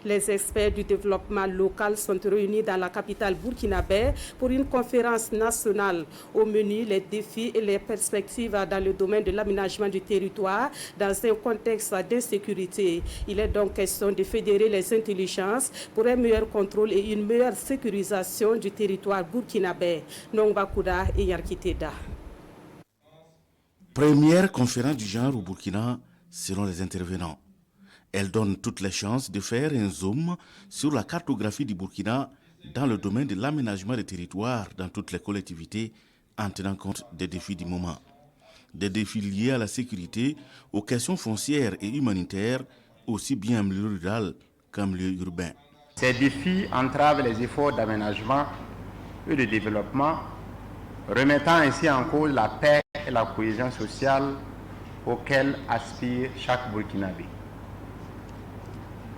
Les experts du développement local sont réunis dans la capitale burkinabé pour une conférence nationale. Au menu, les défis et les perspectives dans le domaine de l'aménagement du territoire dans un contexte d'insécurité. Il est donc question de fédérer les intelligences pour un meilleur contrôle et une meilleure sécurisation du territoire burkinabé. Nongba et Yarkiteda. Première conférence du genre au Burkina selon les intervenants. Elle donne toutes les chances de faire un zoom sur la cartographie du Burkina dans le domaine de l'aménagement des territoires dans toutes les collectivités en tenant compte des défis du moment. Des défis liés à la sécurité, aux questions foncières et humanitaires, aussi bien en milieu rural qu'en milieu urbain. Ces défis entravent les efforts d'aménagement et de développement, remettant ainsi en cause la paix et la cohésion sociale auxquelles aspire chaque Burkinabé.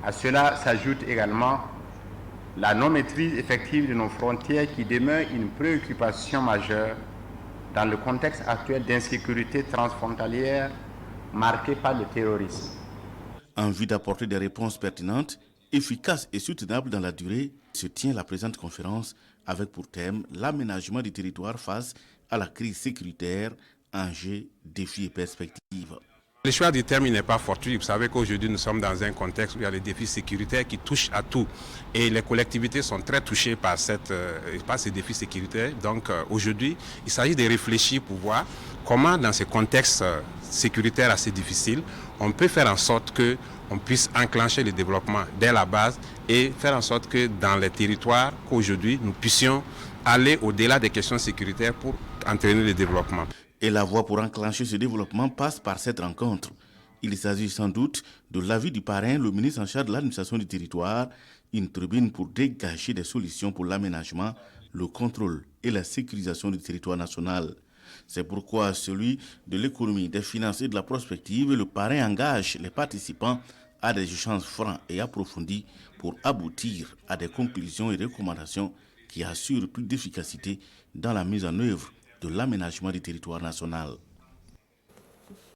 À cela s'ajoute également la non-maîtrise effective de nos frontières qui demeure une préoccupation majeure dans le contexte actuel d'insécurité transfrontalière marqué par le terrorisme. En vue d'apporter des réponses pertinentes, efficaces et soutenables dans la durée, se tient la présente conférence avec pour thème l'aménagement du territoire face à la crise sécuritaire, enjeux, défis et perspectives. Le choix du terme n'est pas fortuit. Vous savez qu'aujourd'hui nous sommes dans un contexte où il y a des défis sécuritaires qui touchent à tout. Et les collectivités sont très touchées par ces défis sécuritaires. Donc aujourd'hui, il s'agit de réfléchir pour voir comment dans ces contextes sécuritaires assez difficiles, on peut faire en sorte qu'on puisse enclencher le développement dès la base et faire en sorte que dans les territoires qu'aujourd'hui nous puissions aller au-delà des questions sécuritaires pour entraîner le développement. Et la voie pour enclencher ce développement passe par cette rencontre. Il s'agit sans doute de l'avis du parrain, le ministre en charge de l'administration du territoire, une tribune pour dégager des solutions pour l'aménagement, le contrôle et la sécurisation du territoire national. C'est pourquoi celui de l'économie, des finances et de la prospective, le parrain engage les participants à des échanges francs et approfondis pour aboutir à des conclusions et recommandations qui assurent plus d'efficacité dans la mise en œuvre de l'aménagement du territoire national.